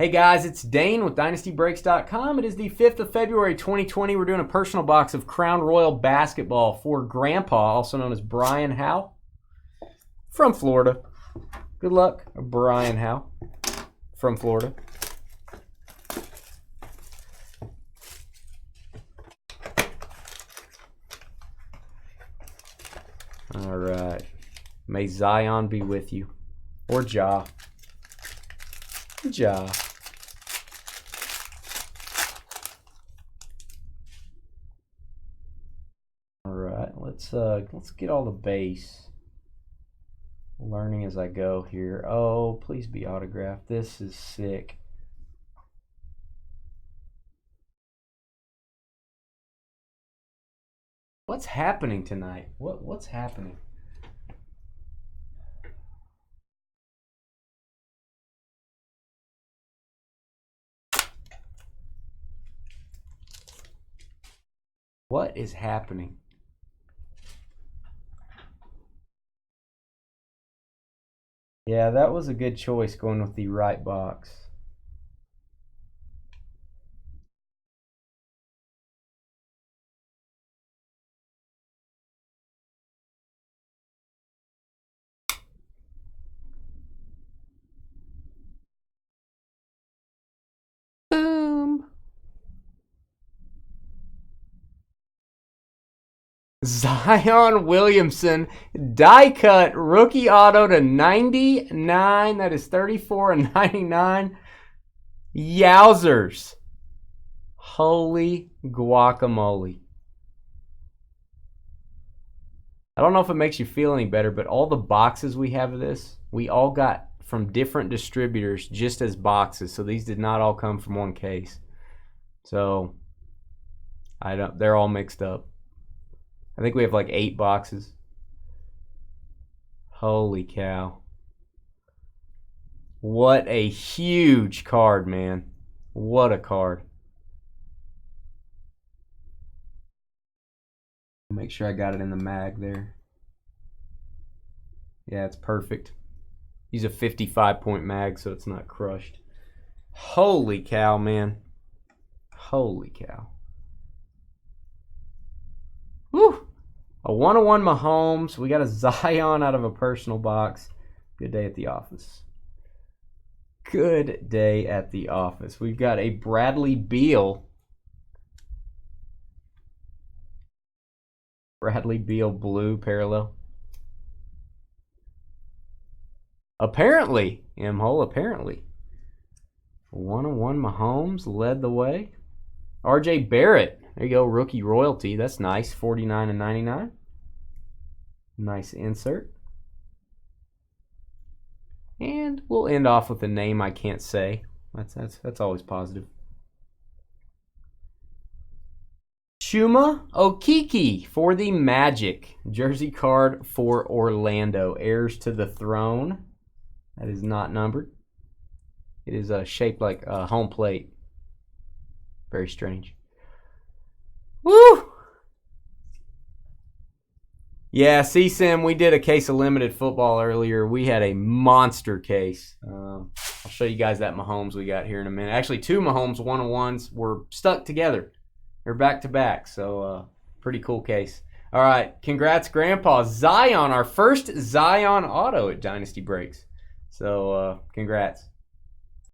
Hey guys, it's Dane with DynastyBreaks.com. It is the 5th of February 2020. We're doing a personal box of Crown Royal basketball for Grandpa, also known as Brian Howe from Florida. Good luck, Brian Howe from Florida. All right. May Zion be with you. Or Ja. Ja. All right, let's get all the base. Learning as I go here. Oh, please be autographed. This is sick. What's happening tonight? What's happening? What is happening? Yeah, that was a good choice going with the right box. Boom. Zion Williamson, die cut, rookie auto to 99. That is 34 and 99. Yowzers. Holy guacamole. I don't know if it makes you feel any better, but all the boxes we have of this, we all got from different distributors just as boxes. So these did not all come from one case. So they're all mixed up. I think we have like 8 boxes. Holy cow. What a huge card, man. What a card. Make sure I got it in the mag there. Yeah, it's perfect. Use a 55-point mag so it's not crushed. Holy cow, man. Holy cow. Woo! A 101 Mahomes. We got a Zion out of a personal box. Good day at the office. Good day at the office. We've got a Bradley Beal. Bradley Beal blue parallel. Apparently, M-Hole, apparently. 101 Mahomes led the way. RJ Barrett. There you go, rookie royalty. That's nice. 49 and 99. Nice insert. And we'll end off with a name I can't say. That's always positive. Chuma Okeke for the Magic. Jersey card for Orlando. Heirs to the throne. That is not numbered. It is shaped like a home plate. Very strange. Woo! Yeah, C-Sim, we did a case of limited football earlier. We had a monster case. I'll show you guys that Mahomes we got here in a minute. Actually, 2 Mahomes 101s were stuck together. They're back to back, so pretty cool case. All right, congrats, Grandpa. Zion, our first Zion auto at Dynasty Breaks. So congrats.